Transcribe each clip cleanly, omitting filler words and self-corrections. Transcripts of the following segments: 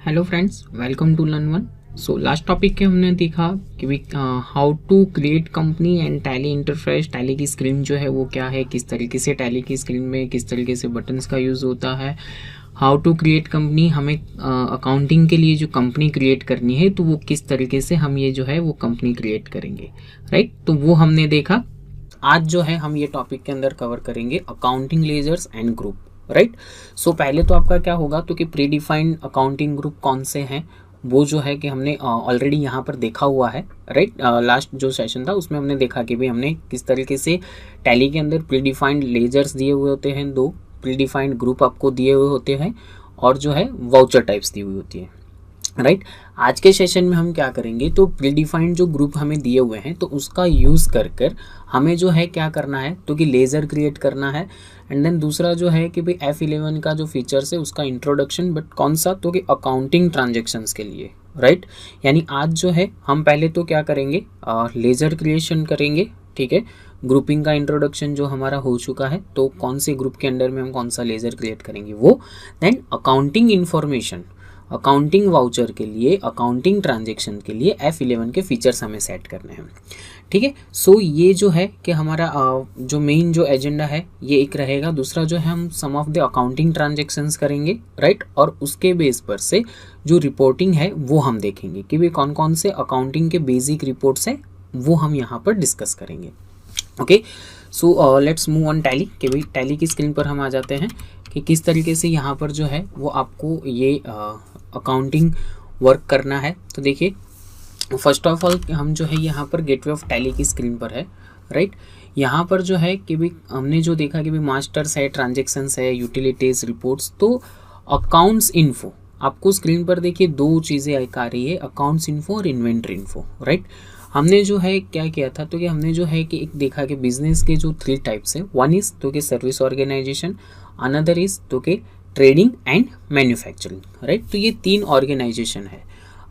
Hello friends, welcome to learn one. So last topic के हमने देखा कि how to create company and Tally interface. Tally की स्क्रीन जो है वो क्या है, किस तरीके से टैली की स्क्रीन में किस तरीके से बटन्स का यूज़ होता है। हाउ टू क्रिएट कंपनी, हमें अकाउंटिंग के लिए जो कंपनी क्रिएट करनी है तो वो किस तरीके से हम ये जो है वो कंपनी क्रिएट करेंगे, राइट। तो वो हमने देखा। आज जो है हम ये टॉपिक के अंदर कवर करेंगे accounting ledgers and group, right. So पहले तो आपका क्या होगा तो कि प्री डिफाइंड अकाउंटिंग ग्रुप कौन से हैं वो जो है कि हमने ऑलरेडी यहाँ पर देखा हुआ है, राइट। लास्ट जो सेशन था उसमें हमने देखा कि भाई हमने किस तरीके से टैली के अंदर प्री डिफाइंड लेजर्स दिए हुए होते हैं, 2 प्री डिफाइंड ग्रुप आपको दिए हुए होते हैं और जो है वाउचर टाइप्स दी हुई होती है, राइट। आज के सेशन में हम क्या करेंगे तो प्री डिफाइंड जो ग्रुप हमें दिए हुए हैं तो उसका यूज़ कर हमें जो है क्या करना है तो कि लेज़र क्रिएट करना है। एंड देन दूसरा जो है कि भाई F11 का जो फीचर्स है उसका इंट्रोडक्शन, बट कौन सा तो कि अकाउंटिंग ट्रांजेक्शन्स के लिए, राइट। यानी आज जो है हम पहले तो क्या करेंगे, लेज़र क्रिएशन करेंगे, ठीक है। ग्रुपिंग का इंट्रोडक्शन जो हमारा हो चुका है तो कौन से ग्रुप के अंडर में हम कौन सा लेज़र क्रिएट करेंगे वो। Then accounting information, accounting voucher के लिए, अकाउंटिंग ट्रांजेक्शन के लिए F11 के फीचर्स हमें सेट करने हैं, ठीक है। सो ये जो है कि हमारा जो मेन जो एजेंडा है ये एक रहेगा। दूसरा जो है हम सम ऑफ द अकाउंटिंग ट्रांजेक्शन्स करेंगे, राइट। और उसके बेस पर से जो रिपोर्टिंग है वो हम देखेंगे कि भाई कौन कौन से अकाउंटिंग के बेसिक रिपोर्ट्स हैं वो हम यहाँ पर डिस्कस करेंगे, okay. So let's move on tally. कि भाई टैली की स्क्रीन पर हम आ जाते हैं कि किस तरीके से यहाँ पर जो है वो आपको ये अकाउंटिंग वर्क करना है। तो देखिए, फर्स्ट ऑफ ऑल हम जो है यहाँ पर गेटवे ऑफ टैली की स्क्रीन पर है, राइट। यहाँ पर जो है कि भाई हमने जो देखा कि भाई मास्टर्स है, ट्रांजेक्शन्स है, यूटिलिटीज, रिपोर्ट्स। तो अकाउंट्स इन्फो आपको स्क्रीन पर देखिए 2 चीज़ें आ रही है, अकाउंट्स इन्फो और इन्वेंट्री इन्फो, राइट। हमने जो है क्या किया था तो कि हमने जो है कि एक देखा कि बिजनेस के जो 3 टाइप्स है, वन इज तो कि सर्विस ऑर्गेनाइजेशन, अनदर इज तो कि ट्रेडिंग एंड मैन्युफैक्चरिंग, राइट। तो ये 3 ऑर्गेनाइजेशन है।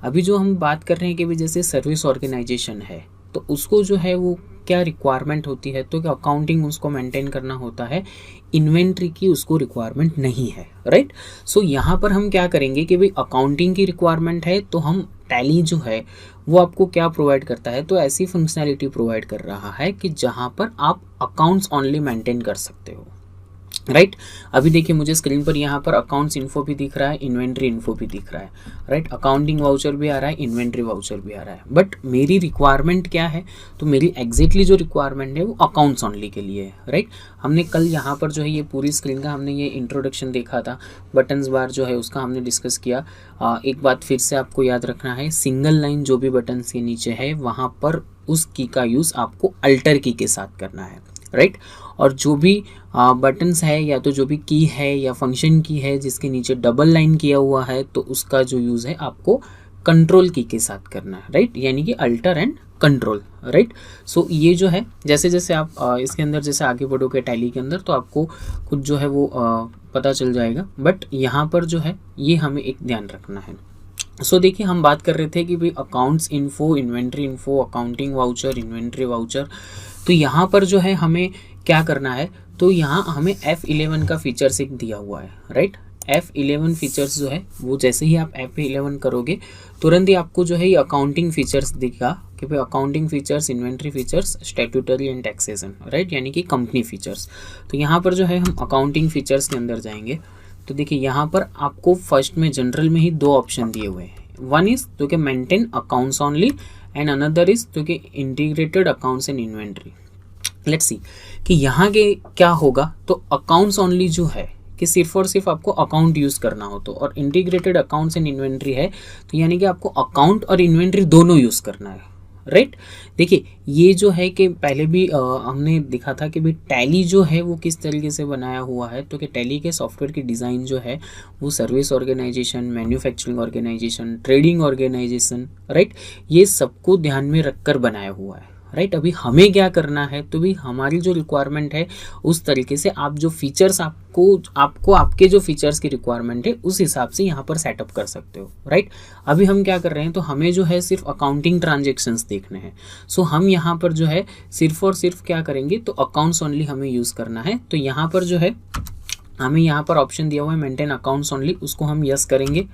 अभी जो हम बात कर रहे हैं कि भी जैसे सर्विस ऑर्गेनाइजेशन है तो उसको जो है वो क्या रिक्वायरमेंट होती है तो कि अकाउंटिंग उसको मेंटेन करना होता है, इन्वेंट्री की उसको रिक्वायरमेंट नहीं है, राइट। सो यहाँ पर हम क्या करेंगे कि भाई अकाउंटिंग की रिक्वायरमेंट है तो हम टैली जो है वो आपको क्या प्रोवाइड करता है तो ऐसी फंक्शनैलिटी प्रोवाइड कर रहा है कि जहाँ पर आप अकाउंट्स ओनली मेंटेन कर सकते हो, राइट। अभी देखिए मुझे स्क्रीन पर यहाँ पर अकाउंट्स इन्फो भी दिख रहा है, इन्वेंट्री इन्फो भी दिख रहा है, राइट। अकाउंटिंग वाउचर भी आ रहा है, इन्वेंट्री वाउचर भी आ रहा है। बट मेरी रिक्वायरमेंट क्या है तो मेरी एग्जैक्टली जो रिक्वायरमेंट है वो अकाउंट्स ओनली के लिए है, राइट। हमने कल यहाँ पर जो है ये पूरी स्क्रीन का हमने ये इंट्रोडक्शन देखा था, बटन्स बार जो है उसका हमने डिस्कस किया। एक बात फिर से आपको याद रखना है, सिंगल लाइन जो भी बटन्स के नीचे है वहाँ पर उस की का यूज़ आपको अल्टर की के साथ करना है, राइट। और जो भी बटन्स है या तो जो भी की है या फंक्शन की है जिसके नीचे डबल लाइन किया हुआ है तो उसका जो यूज़ है आपको कंट्रोल की के साथ करना है, राइट। यानी कि alter and control, right. So ये जो है जैसे जैसे आप इसके अंदर जैसे आगे बढ़ोगे टैली के अंदर तो आपको खुद जो है वो पता चल जाएगा। बट यहाँ पर जो है ये हमें एक ध्यान रखना है। सो देखिए हम बात कर रहे थे कि भाई accounts info, inventory info, accounting voucher, inventory voucher. तो यहाँ पर जो है हमें क्या करना है तो यहाँ हमें F11 का फीचर्स एक दिया हुआ है, राइट। F11 फीचर्स जो है वो जैसे ही आप F11 करोगे तुरंत ही आपको जो है ये अकाउंटिंग फीचर्स दिखेगा कि भाई accounting features, inventory features, statutory and taxation, right, यानी कि कंपनी फीचर्स। तो यहाँ पर जो है हम अकाउंटिंग फीचर्स के अंदर जाएंगे तो देखिए यहाँ पर आपको फर्स्ट में जनरल में ही 2 ऑप्शन दिए हुए हैं। वन इज तो कि maintain accounts only and another is तो कि integrated accounts and inventory. Let's see कि यहाँ के क्या होगा तो अकाउंट्स ओनली जो है कि सिर्फ और सिर्फ आपको अकाउंट यूज़ करना हो तो, और इंटीग्रेटेड अकाउंट्स एंड इन्वेंट्री है तो यानी कि आपको अकाउंट और इन्वेंट्री दोनों यूज़ करना है, राइट। देखिए ये जो है कि पहले भी हमने देखा था कि भाई टैली जो है वो किस तरीके से बनाया हुआ है तो कि टैली के सॉफ्टवेयर की डिज़ाइन जो है वो service organisation, manufacturing organisation, trading organisation, right, ये सबको ध्यान में रखकर बनाया हुआ है, राइट। अभी हमें क्या करना है तो भी हमारी जो रिक्वायरमेंट है उस तरीके से आप जो फीचर्स आपको आपके जो फीचर्स की रिक्वायरमेंट है उस हिसाब से यहाँ पर सेटअप कर सकते हो, राइट। अभी हम क्या कर रहे हैं तो हमें जो है सिर्फ अकाउंटिंग ट्रांजेक्शन्स देखने हैं। सो हम यहाँ पर जो है सिर्फ और सिर्फ क्या करेंगे तो अकाउंट्स ओनली हमें यूज़ करना है। तो यहाँ पर जो है हमें यहाँ पर ऑप्शन दिया हुआ है मेंटेन अकाउंट्स ओनली, उसको हम यस करेंगे,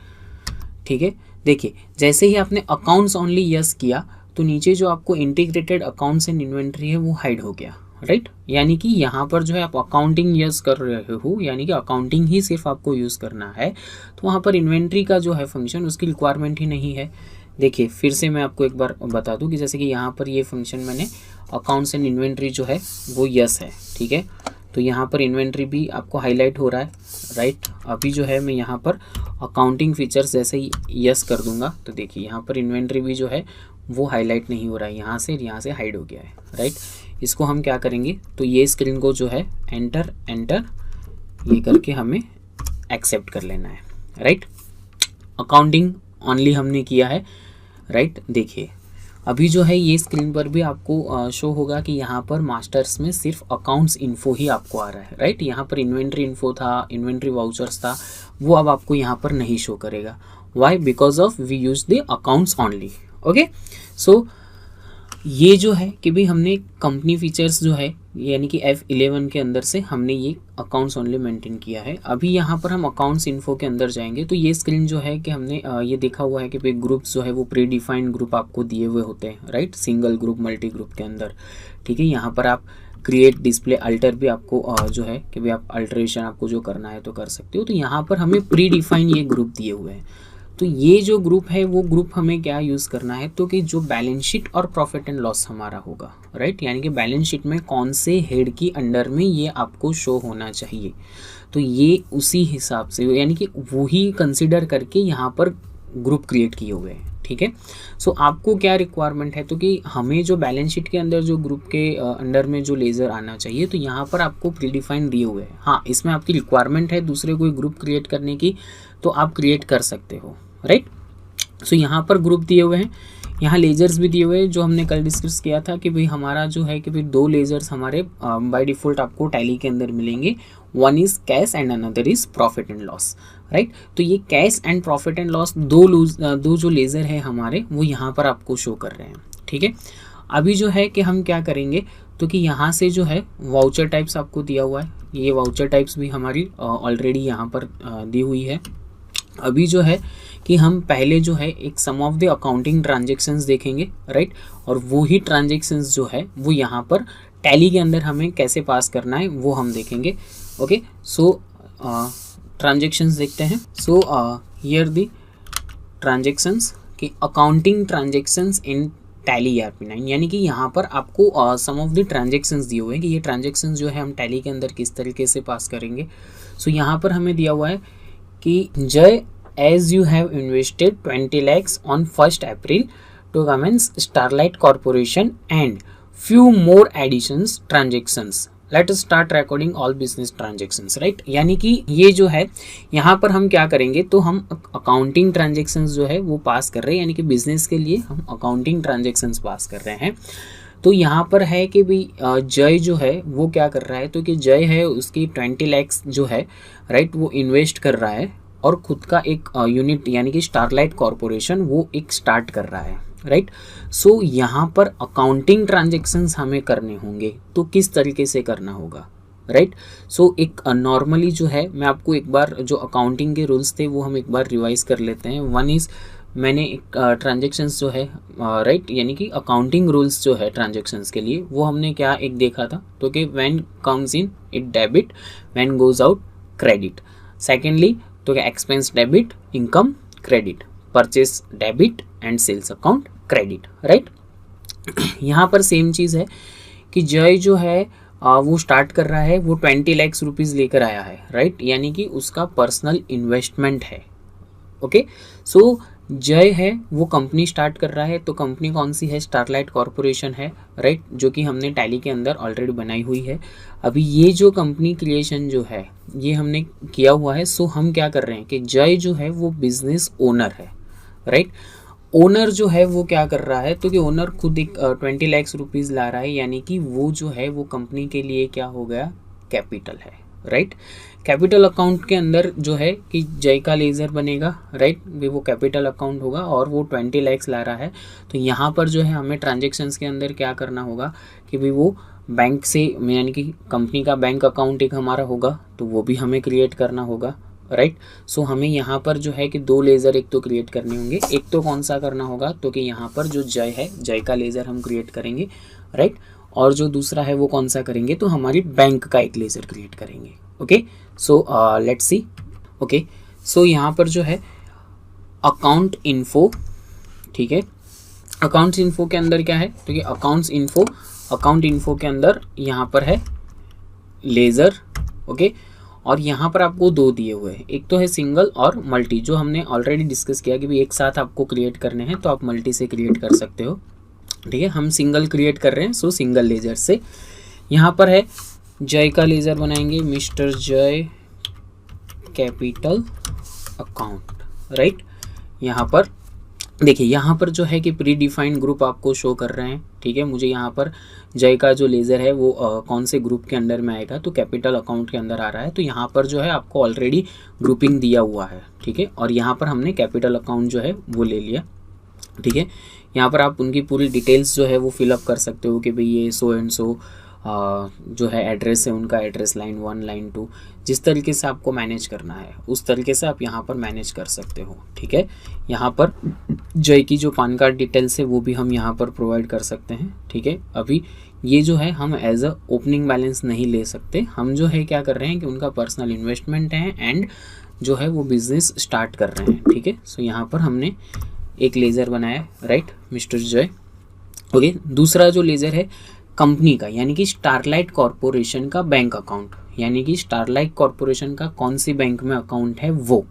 ठीक है। देखिए जैसे ही आपने अकाउंट्स ओनली यस किया तो नीचे जो आपको इंटीग्रेटेड अकाउंट्स एंड इन्वेंट्री है वो हाइड हो गया, राइट। यानी कि यहाँ पर जो है आप अकाउंटिंग यस कर रहे हो, यानी कि अकाउंटिंग ही सिर्फ आपको यूज़ करना है, तो वहाँ पर इन्वेंट्री का जो है फंक्शन उसकी रिक्वायरमेंट ही नहीं है। देखिए फिर से मैं आपको एक बार बता दूं कि जैसे कि यहाँ पर ये फंक्शन मैंने अकाउंट्स एंड इन्वेंट्री जो है वो यस है, ठीक है। तो यहाँ पर इन्वेंट्री भी आपको हाईलाइट हो रहा है, राइट। अभी जो है मैं यहाँ पर अकाउंटिंग फीचर्स जैसे ही यस कर दूंगा तो देखिए यहाँ पर इन्वेंट्री भी जो है वो हाईलाइट नहीं हो रहा है, यहाँ से हाइड हो गया है, राइट। इसको हम क्या करेंगे, तो ये स्क्रीन को जो है एंटर ये करके हमें एक्सेप्ट कर लेना है, राइट। अकाउंटिंग ओनली हमने किया है, राइट। देखिए अभी जो है ये स्क्रीन पर भी आपको शो होगा कि यहाँ पर मास्टर्स में सिर्फ अकाउंट्स इन्फो ही आपको आ रहा है, राइट। यहाँ पर इन्वेंट्री इन्फो था, इन्वेंट्री वाउचर्स था, वो अब आपको यहाँ पर नहीं शो करेगा। Why? Because of we use the accounts only. Okay, so ये जो है कि भाई हमने कंपनी फीचर्स जो है यानी कि F11 के अंदर से हमने ये अकाउंट्स ओनली मेंटेन किया है। अभी यहाँ पर हम अकाउंट्स इन्फो के अंदर जाएंगे तो ये स्क्रीन जो है कि हमने ये देखा हुआ है कि भाई ग्रुप्स जो है वो प्री डिफाइंड ग्रुप आपको दिए हुए होते हैं, right. Single group, multi group के अंदर, ठीक है। यहाँ पर आप क्रिएट, डिस्प्ले, अल्टर भी आपको जो है कि भाई आप अल्टरेशन आपको जो करना है तो कर सकते हो। तो यहाँ पर हमें प्री डिफाइंड ये ग्रुप दिए हुए हैं। तो ये जो ग्रुप है वो ग्रुप हमें क्या यूज़ करना है, तो कि जो बैलेंस शीट और प्रॉफिट एंड लॉस हमारा होगा, राइट। यानी कि बैलेंस शीट में कौन से हेड की अंडर में ये आपको शो होना चाहिए, तो ये उसी हिसाब से यानी कि वही कंसिडर करके यहाँ पर ग्रुप क्रिएट किए हुए हैं, ठीक है। सो आपको क्या रिक्वायरमेंट है, तो कि हमें जो बैलेंस शीट के अंदर जो ग्रुप के अंडर में जो लेज़र आना चाहिए, तो यहाँ पर आपको प्रीडिफाइन दिए हुए हैं। हाँ, इसमें आपकी रिक्वायरमेंट है दूसरे कोई ग्रुप क्रिएट करने की तो आप क्रिएट कर सकते हो, राइट। सो यहाँ पर ग्रुप दिए हुए हैं, यहाँ लेजर्स भी दिए हुए हैं जो हमने कल डिस्कस किया था कि भाई हमारा जो है कि भाई दो लेजर्स हमारे बाय डिफ़ॉल्ट आपको टैली के अंदर मिलेंगे। One is cash and another is profit and loss, right. तो ये cash and profit and loss दो जो लेज़र है हमारे वो यहाँ पर आपको शो कर रहे हैं, ठीक है। अभी जो है कि हम क्या करेंगे, तो कि यहाँ से जो है वाउचर टाइप्स आपको दिया हुआ है, ये वाउचर टाइप्स भी हमारी ऑलरेडी यहाँ पर दी हुई है। अभी जो है कि हम पहले जो है एक सम ऑफ द अकाउंटिंग ट्रांजेक्शन्स देखेंगे, राइट। और वो ही ट्रांजेक्शन्स जो है वो यहाँ पर टैली के अंदर हमें कैसे पास करना है वो हम देखेंगे। ओके, सो ट्रांजेक्शन्स देखते हैं। सो हियर द ट्रांजेक्शन्स कि अकाउंटिंग ट्रांजेक्शन्स इन टैली ERP9, यानी कि यहाँ पर आपको सम ऑफ द ट्रांजेक्शन्स दिए हुए हैं कि ये ट्रांजेक्शन्स जो है हम टैली के अंदर किस तरीके से पास करेंगे। सो यहाँ पर हमें दिया हुआ है कि जय, as you have invested 20 lakhs on 1st April to commence Starlight Corporation and few more additions transactions. Let us start recording all business transactions, right? यानी कि ये जो है यहाँ पर हम क्या करेंगे, तो हम अकाउंटिंग ट्रांजेक्शन्स जो है वो पास कर रहे हैं, यानी कि बिजनेस के लिए हम अकाउंटिंग ट्रांजेक्शन्स पास कर रहे हैं। तो यहाँ पर है कि भाई जय जो है वो क्या कर रहा है, तो कि जय है उसकी 20 lakhs जो है, राइट, वो इन्वेस्ट कर रहा है और खुद का एक यूनिट यानी कि स्टारलाइट कॉरपोरेशन वो एक स्टार्ट कर रहा है, राइट। सो यहाँ पर अकाउंटिंग ट्रांजेक्शन्स हमें करने होंगे, तो किस तरीके से करना होगा, राइट। सो एक नॉर्मली जो है मैं आपको एक बार जो अकाउंटिंग के रूल्स थे वो हम एक बार रिवाइज कर लेते हैं। वन इज़ मैंने एक ट्रांजेक्शन्स जो है राइट, यानी कि अकाउंटिंग रूल्स जो है ट्रांजेक्शन्स के लिए वो हमने क्या एक देखा था, तो कि when comes in it debit, when goes out credit. Secondly तो क्या expense debit, income credit, purchase debit and sales account credit, right. यहाँ पर सेम चीज़ है कि जय जो है वो स्टार्ट कर रहा है, वो 20 lakhs रुपीज़ लेकर आया है, राइट, यानी कि उसका पर्सनल इन्वेस्टमेंट है। ओके, सो जय है वो कंपनी स्टार्ट कर रहा है, तो कंपनी कौन सी है, स्टारलाइट कॉरपोरेशन है, राइट, जो कि हमने टैली के अंदर ऑलरेडी बनाई हुई है। अभी ये जो कंपनी क्रिएशन जो है ये हमने किया हुआ है। सो हम क्या कर रहे हैं कि जय जो है वो बिजनेस ओनर है, राइट। ओनर जो है वो क्या कर रहा है, तो कि ओनर खुद एक 20 lakhs रुपीज़ ला रहा है, यानी कि वो जो है वो कंपनी के लिए क्या हो गया, कैपिटल है, राइट। कैपिटल अकाउंट के अंदर जो है कि जय का लेज़र बनेगा, राइट, वो कैपिटल अकाउंट होगा और वो 20 lakhs ला रहा है। तो यहाँ पर जो है हमें ट्रांजेक्शन्स के अंदर क्या करना होगा कि भाई वो बैंक से यानी कि कंपनी का बैंक अकाउंट एक हमारा होगा तो वो भी हमें क्रिएट करना होगा, राइट। सो हमें यहाँ पर जो है कि 2 लेज़र एक तो क्रिएट करने होंगे। एक तो कौन सा करना होगा, तो कि यहाँ पर जो जय है, जय का लेज़र हम क्रिएट करेंगे, राइट। और जो दूसरा है वो कौन सा करेंगे, तो हमारी बैंक का एक लेज़र क्रिएट करेंगे। Okay, so let's see. Okay, so यहाँ पर जो है अकाउंट इन्फो, ठीक है। अकाउंट्स इन्फो के अंदर क्या है, तो कि अकाउंट इन्फो के अंदर यहाँ पर है लेज़र। ओके, और यहाँ पर आपको 2 दिए हुए हैं, एक तो है सिंगल और मल्टी, जो हमने ऑलरेडी डिस्कस किया कि भी एक साथ आपको क्रिएट करने हैं तो आप मल्टी से क्रिएट कर सकते हो। ठीक है, हम सिंगल क्रिएट कर रहे हैं, सो सिंगल लेज़र से। यहाँ पर है जय का लेज़र बनाएंगे, मिस्टर जय कैपिटल अकाउंट, राइट। यहाँ पर देखिए, यहाँ पर जो है कि प्री डिफाइंड ग्रुप आपको शो कर रहे हैं। ठीक है, मुझे यहाँ पर जय का जो लेज़र है वो कौन से ग्रुप के अंडर में आएगा, तो कैपिटल अकाउंट के अंदर आ रहा है। तो यहाँ पर जो है आपको ऑलरेडी ग्रुपिंग दिया हुआ है। ठीक है, और यहाँ पर हमने कैपिटल अकाउंट जो है वो ले लिया। ठीक है, यहाँ पर आप उनकी पूरी डिटेल्स जो है वो फिलअप कर सकते हो कि भाई ये सो एंड सो जो है एड्रेस है, उनका एड्रेस लाइन 1 लाइन 2, जिस तरीके से आपको मैनेज करना है उस तरीके से आप यहाँ पर मैनेज कर सकते हो। ठीक है, यहाँ पर जय की जो पान कार्ड डिटेल्स है वो भी हम यहाँ पर प्रोवाइड कर सकते हैं। ठीक है, अभी ये जो है हम एज अ ओपनिंग बैलेंस नहीं ले सकते, हम जो है क्या कर रहे हैं कि उनका पर्सनल इन्वेस्टमेंट है एंड जो है वो बिजनेस स्टार्ट कर रहे हैं। ठीक है, सो यहाँ पर हमने एक लेज़र बनाया, राइट, मिस्टर जय। ओके, दूसरा जो लेज़र है कंपनी का, यानी कि स्टारलाइट कॉरपोरेशन का बैंक अकाउंट, यानी कि स्टारलाइट कॉरपोरेशन का कौन सी बैंक में अकाउंट है वो।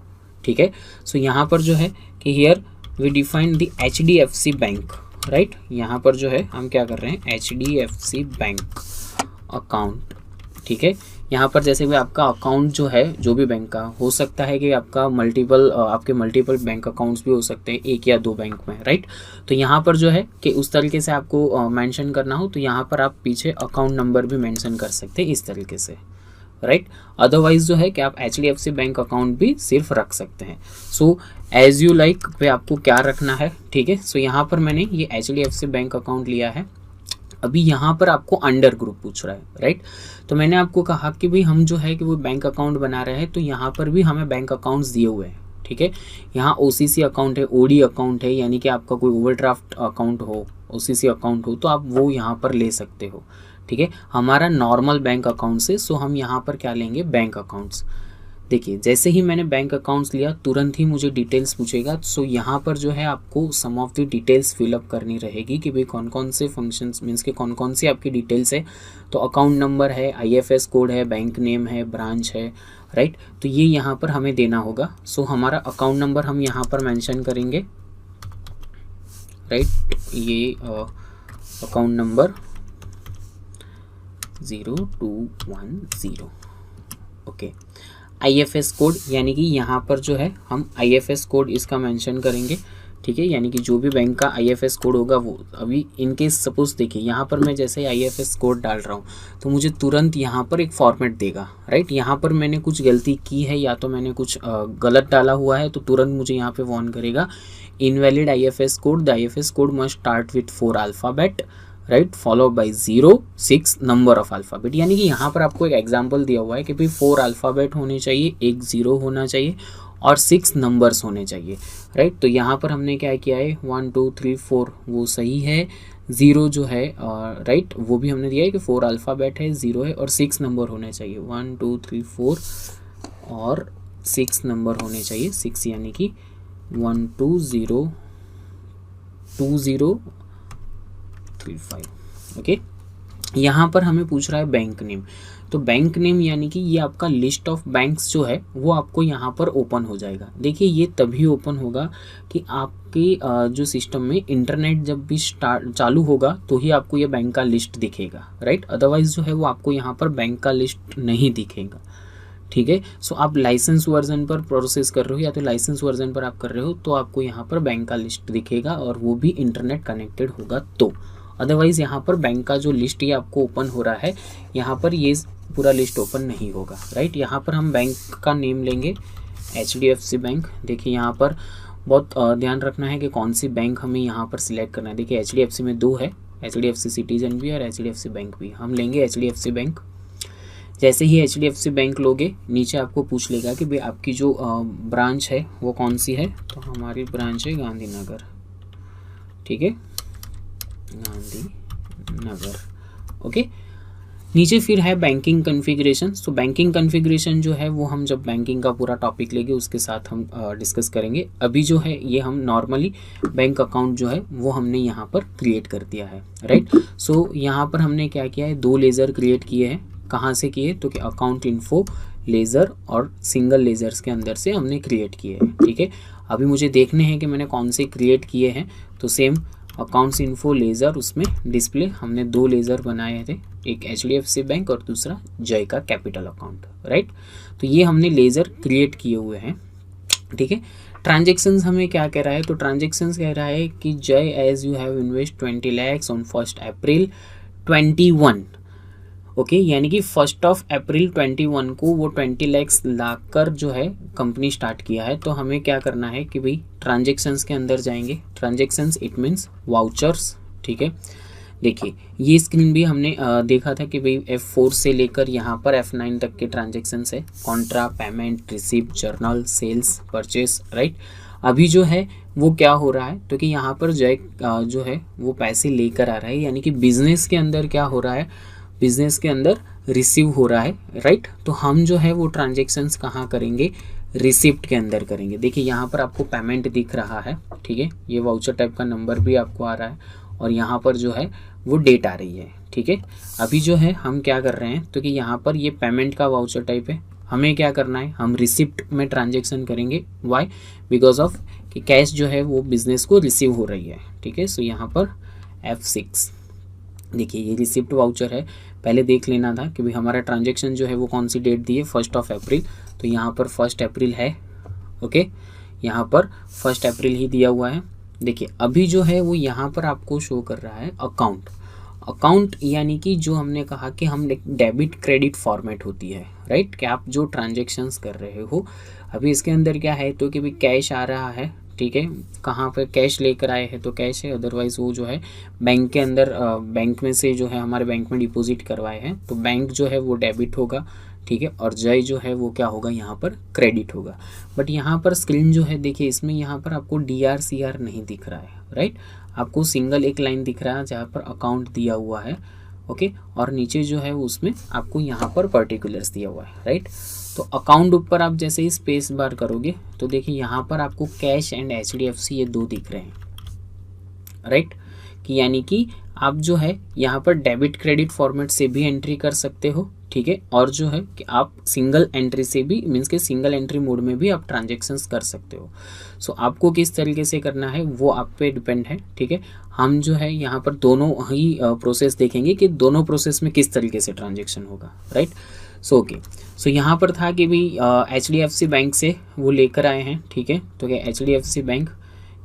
ठीक है, सो यहाँ पर जो है कि here we define the HDFC bank, right. यहाँ पर जो है हम क्या कर रहे हैं, HDFC बैंक अकाउंट। ठीक है, यहाँ पर जैसे भी आपका अकाउंट जो है जो भी बैंक का हो सकता है कि आपका आपके मल्टीपल बैंक अकाउंट्स भी हो सकते हैं, 1 या 2 बैंक में, राइट। तो यहाँ पर जो है कि उस तरीके से आपको मेंशन करना हो तो यहाँ पर आप पीछे अकाउंट नंबर भी मेंशन कर सकते हैं इस तरीके से, राइट। अदरवाइज जो है कि आप HDFC बैंक अकाउंट भी सिर्फ रख सकते हैं। सो एज यू लाइक पे आपको क्या रखना है। ठीक है, सो यहाँ पर मैंने ये HDFC बैंक अकाउंट लिया है। अभी यहाँ पर आपको अंडर ग्रुप पूछ रहा है, राइट। तो मैंने आपको कहा कि भाई हम जो है कि वो बैंक अकाउंट बना रहे हैं, तो यहाँ पर भी हमें बैंक अकाउंट्स दिए हुए हैं। ठीक है, यहाँ OCC अकाउंट है, OD अकाउंट है, यानी कि आपका कोई ओवरड्राफ्ट अकाउंट हो, OCC अकाउंट हो तो आप वो यहाँ पर ले सकते हो। ठीक है, हमारा नॉर्मल बैंक अकाउंट से, सो हम यहाँ पर क्या लेंगे, बैंक अकाउंट्स। देखिए, जैसे ही मैंने बैंक अकाउंट्स लिया तुरंत ही मुझे डिटेल्स पूछेगा। सो यहाँ पर जो है आपको सम ऑफ द डिटेल्स फिलअप करनी रहेगी कि भाई कौन कौन से फंक्शंस मीन्स के कौन कौन सी आपकी डिटेल्स है। तो अकाउंट नंबर है, IFS कोड है, बैंक नेम है, ब्रांच है, राइट। तो ये यहाँ पर हमें देना होगा। सो हमारा अकाउंट नंबर हम यहाँ पर मेंशन करेंगे, राइट। ये account number 0210। Okay, IFS code, यानी कि यहाँ पर जो है हम IFS कोड इसका मेंशन करेंगे। ठीक है, यानी कि जो भी बैंक का IFS कोड होगा वो, अभी इनकेस सपोज देखिए यहाँ पर मैं जैसे IFS कोड डाल रहा हूँ तो मुझे तुरंत यहाँ पर एक फॉर्मेट देगा, राइट। यहाँ पर मैंने कुछ गलती की है या तो मैंने कुछ गलत डाला हुआ है तो तुरंत मुझे यहाँ पे वार्न करेगा, invalid IFS code, the IFS code must start with 4 alphabet, right, followed by 0 6 number of alphabet. यानी कि यहाँ पर आपको एक एग्जांपल दिया हुआ है कि भाई 4 अल्फ़ाबेट होने चाहिए, 1 0 होना चाहिए और 6 नंबर्स होने चाहिए, राइट। तो यहाँ पर हमने क्या किया है, 1 2 3 4 वो सही है, 0 जो है राइट वो भी हमने दिया है कि 4 अल्फ़ाबेट है, 0 है और 6 नंबर होने चाहिए, 1 2 3 4 और 6 नंबर होने चाहिए, 6 यानी कि 1 2 0 2 0 3 5। ओके, यहाँ पर हमें पूछ रहा है बैंक नेम। तो बैंक नेम यानी कि ये आपका लिस्ट ऑफ बैंक्स जो है वो आपको यहाँ पर ओपन हो जाएगा। देखिए, ये तभी ओपन होगा कि आपके जो सिस्टम में इंटरनेट जब भी चालू होगा तो ही आपको ये बैंक का लिस्ट दिखेगा, राइट। अदरवाइज जो है वो आपको यहाँ पर बैंक का लिस्ट नहीं दिखेगा। ठीक है, सो आप लाइसेंस वर्जन पर प्रोसेस कर रहे हो या तो लाइसेंस वर्जन पर आप कर रहे हो तो आपको यहाँ पर बैंक का लिस्ट दिखेगा और वो भी इंटरनेट कनेक्टेड होगा तो। अदरवाइज़ यहाँ पर बैंक का जो लिस्ट ये आपको ओपन हो रहा है, यहाँ पर ये पूरा लिस्ट ओपन नहीं होगा, राइट। यहाँ पर हम बैंक का नेम लेंगे HDFC बैंक। देखिए, यहाँ पर बहुत ध्यान रखना है कि कौन सी बैंक हमें यहाँ पर सिलेक्ट करना है। देखिए, HDFC में 2 है, HDFC सिटीजन भी और HDFC बैंक भी। हम लेंगे HDFC बैंक। जैसे ही HDFC बैंक लोगे, नीचे आपको पूछ लेगा कि भाई आपकी जो ब्रांच है वो कौन सी है। तो हमारी ब्रांच है गांधीनगर, ठीक है, गांधीनगर। ओके, नीचे फिर है बैंकिंग कॉन्फ़िगरेशन। सो बैंकिंग कॉन्फ़िगरेशन जो है वो हम जब बैंकिंग का पूरा टॉपिक लेंगे उसके साथ हम डिस्कस करेंगे। अभी जो है ये हम नॉर्मली बैंक अकाउंट जो है वो हमने यहाँ पर क्रिएट कर दिया है, राइट। सो यहाँ पर हमने क्या किया है, 2 लेज़र क्रिएट किए हैं। कहाँ से किए, तो कि अकाउंट इन्फो लेज़र और सिंगल लेज़र्स के अंदर से हमने क्रिएट किए हैं, ठीक है। अभी मुझे देखने हैं कि मैंने कौन से क्रिएट किए हैं। तो सेम अकाउंट्स इन्फो लेज़र, उसमें डिस्प्ले हमने 2 लेज़र बनाए थे, एक HDFC बैंक और दूसरा जय का कैपिटल अकाउंट, राइट। तो ये हमने लेज़र क्रिएट किए हुए हैं, ठीक है। ट्रांजेक्शन्स हमें क्या कह रहा है, तो ट्रांजेक्शन्स कह रहा है कि जय as you have invest 20 lakhs on 1 April 21, okay, यानी कि 1 अप्रैल 21 को वो 20 lakhs लाकर जो है कंपनी स्टार्ट किया है। तो हमें क्या करना है कि भाई ट्रांजेक्शन्स के अंदर जाएंगे। ट्रांजेक्शन्स इट मीन्स वाउचर्स, ठीक है। देखिए ये स्क्रीन भी हमने देखा था कि भाई F4 से लेकर यहाँ पर F9 तक के ट्रांजेक्शन्स है, contra, payment, receipt, journal, sales, purchase, right. अभी जो है वो क्या हो रहा है, तो कि यहाँ पर जय जो है वो पैसे लेकर आ रहा है, यानी कि बिजनेस के अंदर क्या हो रहा है, बिजनेस के अंदर रिसीव हो रहा है, राइट। तो हम जो है वो ट्रांजेक्शन्स कहाँ करेंगे, रिसिप्ट के अंदर करेंगे। देखिए यहाँ पर आपको पेमेंट दिख रहा है, ठीक है, ये वाउचर टाइप का नंबर भी आपको आ रहा है और यहाँ पर जो है वो डेट आ रही है, ठीक है। अभी जो है हम क्या कर रहे हैं, तो कि यहाँ पर ये पेमेंट का वाउचर टाइप है, हमें क्या करना है, हम रिसिप्ट में ट्रांजेक्शन करेंगे। वाई, बिकॉज ऑफ कि कैश जो है वो बिजनेस को रिसीव हो रही है, ठीक है। सो यहाँ पर F6, देखिए ये रिसिप्ट वाउचर है। पहले देख लेना था कि भाई हमारा ट्रांजेक्शन जो है वो कौन सी डेट दी है, 1 अप्रैल। तो यहाँ पर 1 अप्रैल है, ओके, यहाँ पर 1 अप्रैल ही दिया हुआ है। देखिए अभी जो है वो यहाँ पर आपको शो कर रहा है अकाउंट। अकाउंट यानी कि जो हमने कहा कि हम डेबिट क्रेडिट फॉर्मेट होती है, राइट, कि आप जो ट्रांजेक्शन्स कर रहे हो। अभी इसके अंदर क्या है, तो कि भाई कैश आ रहा है, ठीक है, कहाँ पे कैश लेकर आए हैं तो कैश है, अदरवाइज वो जो है बैंक के अंदर बैंक में से जो है हमारे बैंक में डिपॉजिट करवाए हैं, तो बैंक जो है वो डेबिट होगा, ठीक है, और जय जो है वो क्या होगा, यहाँ पर क्रेडिट होगा। बट यहाँ पर स्क्रीन जो है देखिए इसमें यहाँ पर आपको DRCR नहीं दिख रहा है, राइट, आपको सिंगल एक लाइन दिख रहा है जहाँ पर अकाउंट दिया हुआ है, ओके, और नीचे जो है उसमें आपको यहाँ पर पर्टिकुलर्स दिया हुआ है, राइट। तो अकाउंट ऊपर आप जैसे ही स्पेस बार करोगे तो देखिए यहाँ पर आपको कैश एंड HDFC ये 2 दिख रहे हैं, राइट, कि यानी कि आप जो है यहाँ पर डेबिट क्रेडिट फॉर्मेट से भी एंट्री कर सकते हो, ठीक है, और जो है कि आप सिंगल एंट्री से भी, मीन्स के सिंगल एंट्री मोड में भी आप ट्रांजेक्शन्स कर सकते हो। सो आपको किस तरीके से करना है वो आप पे डिपेंड है, ठीक है। हम जो है यहाँ पर दोनों ही प्रोसेस देखेंगे कि दोनों प्रोसेस में किस तरीके से ट्रांजेक्शन होगा, राइट। सो ओके, सो यहाँ पर था कि भी HDFC बैंक से वो लेकर आए हैं, ठीक है। तो क्या HDFC बैंक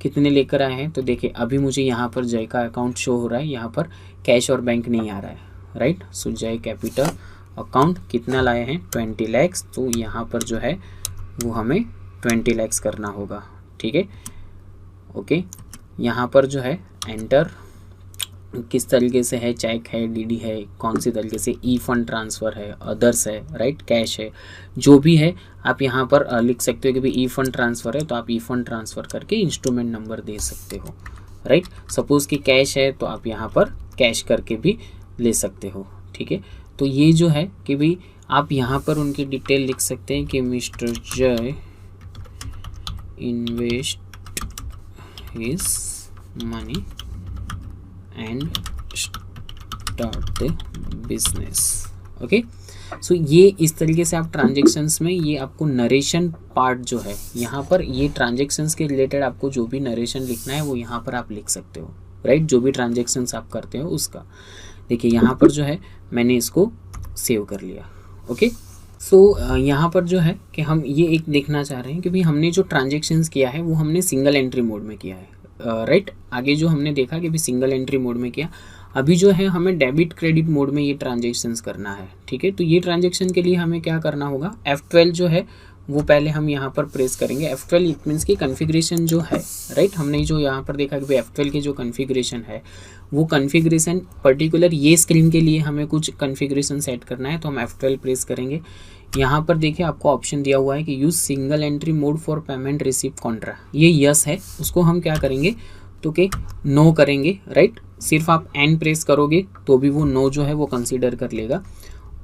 कितने लेकर आए हैं, तो देखिए अभी मुझे यहाँ पर जय का अकाउंट शो हो रहा है, यहाँ पर कैश और बैंक नहीं आ रहा है, राइट। सो जय कैपिटल अकाउंट कितना लाए हैं, 20 lakhs, तो यहाँ पर जो है वो हमें 20 lakhs करना होगा, ठीक है, ओके। यहाँ पर जो है एंटर किस तरीके से है, चेक है, DD है, कौन सी तरीके से, ई फंड ट्रांसफ़र है, अदर्स है, राइट, कैश है, जो भी है आप यहाँ पर लिख सकते हो कि भाई ई फंड ट्रांसफ़र है तो आप ई फंड ट्रांसफ़र करके इंस्ट्रूमेंट नंबर दे सकते हो, राइट। सपोज़ कि कैश है तो आप यहाँ पर कैश करके भी ले सकते हो, ठीक है। तो ये जो है कि भाई आप यहाँ पर उनकी डिटेल लिख सकते हैं कि mister Jay invest his money and start the business, okay. So ये इस तरीके से आप ट्रांजेक्शन्स में ये आपको नरेशन पार्ट जो है यहाँ पर, ये ट्रांजेक्शन्स के रिलेटेड आपको जो भी नरेशन लिखना है वो यहाँ पर आप लिख सकते हो, राइट, जो भी ट्रांजेक्शन्स आप करते हो उसका। देखिए यहाँ पर जो है मैंने इसको सेव कर लिया, ओके। सो यहाँ पर जो है कि हम ये एक देखना चाह रहे हैं कि भाई हमने जो ट्रांजेक्शन्स किया है वो हमने सिंगल एंट्री मोड में किया है, राइट। आगे जो हमने देखा कि भाई सिंगल एंट्री मोड में किया, अभी जो है हमें डेबिट क्रेडिट मोड में ये ट्रांजेक्शन्स करना है, ठीक है। तो ये ट्रांजेक्शन के लिए हमें क्या करना होगा, F12 जो है वो पहले हम यहाँ पर प्रेस करेंगे। F12 इट मीन्स की कन्फिग्रेशन जो है, राइट, हमने जो यहाँ पर देखा कि भाई F12 की जो कन्फिग्रेशन है वो कन्फिग्रेशन पर्टिकुलर ये स्क्रीन के लिए हमें कुछ कन्फिग्रेशन सेट करना है, तो हम F12 प्रेस करेंगे। यहाँ पर देखिए आपको ऑप्शन दिया हुआ है कि use single entry mode for payment receive Contra, ये यस है, उसको हम क्या करेंगे तो कि नो करेंगे, राइट। सिर्फ आप एन प्रेस करोगे तो भी वो नो जो है वो कंसीडर कर लेगा,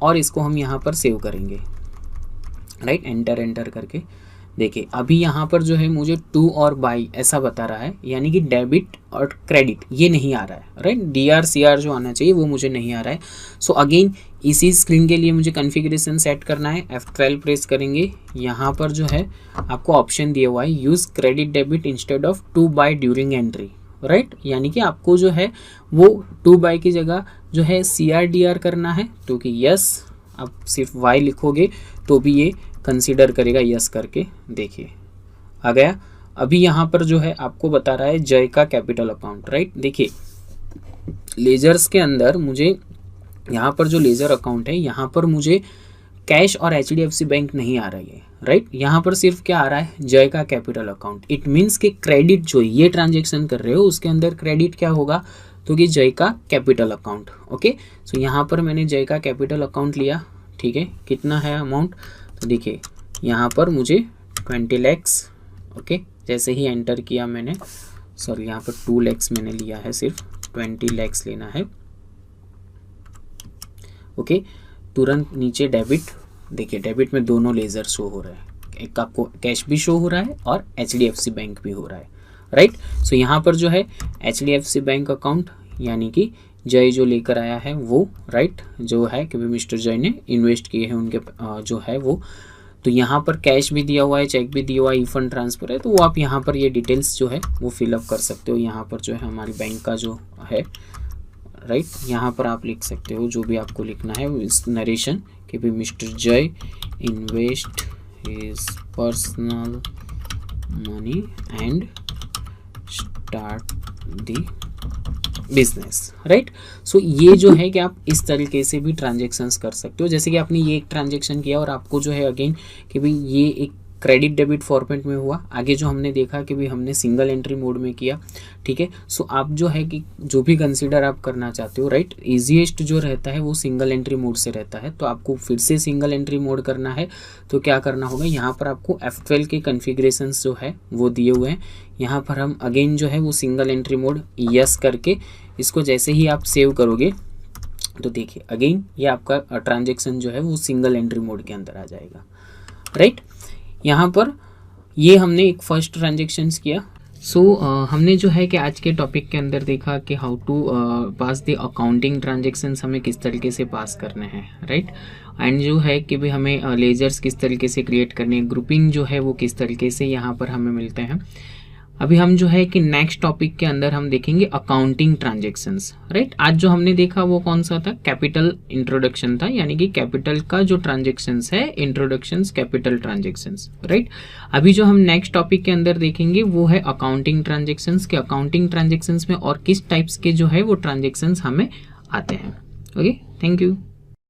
और इसको हम यहाँ पर सेव करेंगे, राइट, एंटर करके। देखिए अभी यहाँ पर जो है मुझे टू और बाई ऐसा बता रहा है, यानी कि डेबिट और क्रेडिट ये नहीं आ रहा है, राइट। DR CR जो आना चाहिए वो मुझे नहीं आ रहा है। सो अगेन इसी स्क्रीन के लिए मुझे कॉन्फ़िगरेशन सेट करना है। F12 प्रेस करेंगे, यहाँ पर जो है आपको ऑप्शन दिया हुआ है use credit debit instead of two by during entry, right, यानी कि आपको जो है वो टू बाई की जगह जो है CR DR करना है, क्योंकि यस आप सिर्फ वाई लिखोगे तो भी ये कंसीडर करेगा यस करके। देखिए आ गया। अभी यहाँ पर जो है आपको बता रहा है जय का कैपिटल अकाउंट, राइट। देखिए लेजर्स के अंदर मुझे यहाँ पर जो लेजर अकाउंट है यहाँ पर मुझे कैश और HDFC बैंक नहीं आ रही है, राइट। यहाँ पर सिर्फ क्या आ रहा है जय का कैपिटल अकाउंट। इट मीन्स कि क्रेडिट जो ये ट्रांजेक्शन कर रहे हो उसके अंदर क्रेडिट क्या होगा तो कि जय का कैपिटल अकाउंट। ओके, सो यहाँ पर मैंने जय का कैपिटल अकाउंट लिया, ठीक है। कितना है अमाउंट तो देखिए यहाँ पर मुझे 20 lakhs, ओके। जैसे ही एंटर किया मैंने, सॉरी यहाँ पर 2 lakhs मैंने लिया है, सिर्फ 20 lakhs लेना है, ओके। तुरंत नीचे डेबिट, देखिए डेबिट में दोनों लेजर शो हो रहा है, एक आपको कैश भी शो हो रहा है और HDFC बैंक भी हो रहा है, राइट। सो यहाँ पर जो है HDFC बैंक अकाउंट यानी कि जय जो लेकर आया है वो, राइट, जो है कि मिस्टर जय ने इन्वेस्ट किए हैं उनके जो है वो। तो यहाँ पर कैश भी दिया हुआ है, चेक भी दिया हुआ है, ई फंड ट्रांसफ़र है, तो वो आप यहाँ पर ये डिटेल्स जो है वो फिलअप कर सकते हो। यहाँ पर जो है हमारी बैंक का जो है, राइट, यहाँ पर आप लिख सकते हो जो भी आपको लिखना है इस नरेशन कि भी mister Jay invest his personal money and start the business, right. So ये जो है कि आप इस तरीके से भी ट्रांजेक्शन्स कर सकते हो। जैसे कि आपने ये एक ट्रांजेक्शन किया और आपको जो है अगेन कि भाई ये एक क्रेडिट डेबिट फॉर्मेट में हुआ। आगे जो हमने देखा कि भाई हमने सिंगल एंट्री मोड में किया, ठीक है। सो आप जो है कि जो भी कंसीडर आप करना चाहते हो, राइट, ईजीएस्ट जो रहता है वो सिंगल एंट्री मोड से रहता है। तो आपको फिर से सिंगल एंट्री मोड करना है तो क्या करना होगा, यहाँ पर आपको F12 के कन्फिग्रेशंस जो है वो दिए हुए हैं। यहाँ पर हम अगेन जो है वो सिंगल एंट्री मोड यस करके इसको जैसे ही आप सेव करोगे तो देखिए अगेन ये आपका ट्रांजेक्शन जो है वो सिंगल एंट्री मोड के अंदर आ जाएगा, राइट। यहाँ पर ये हमने एक फर्स्ट ट्रांजेक्शन्स किया। सो हमने जो है कि आज के टॉपिक के अंदर देखा कि how to pass the accounting transactions हमें किस तरीके से पास करने हैं, राइट। एंड जो है कि भाई हमें लेजर्स किस तरीके से क्रिएट करने हैं, ग्रुपिंग जो है वो किस तरीके से यहाँ पर हमें मिलते हैं। अभी हम जो है कि नेक्स्ट टॉपिक के अंदर हम देखेंगे अकाउंटिंग ट्रांजेक्शन्स, राइट। आज जो हमने देखा वो कौन सा था, कैपिटल इंट्रोडक्शन था, यानी कि कैपिटल का जो ट्रांजेक्शन्स है इंट्रोडक्शंस कैपिटल ट्रांजेक्शन्स, राइट। अभी जो हम नेक्स्ट टॉपिक के अंदर देखेंगे वो है अकाउंटिंग ट्रांजेक्शन्स के अकाउंटिंग ट्रांजेक्शन्स में और किस टाइप्स के जो है वो ट्रांजेक्शन्स हमें आते हैं। Okay, thank you.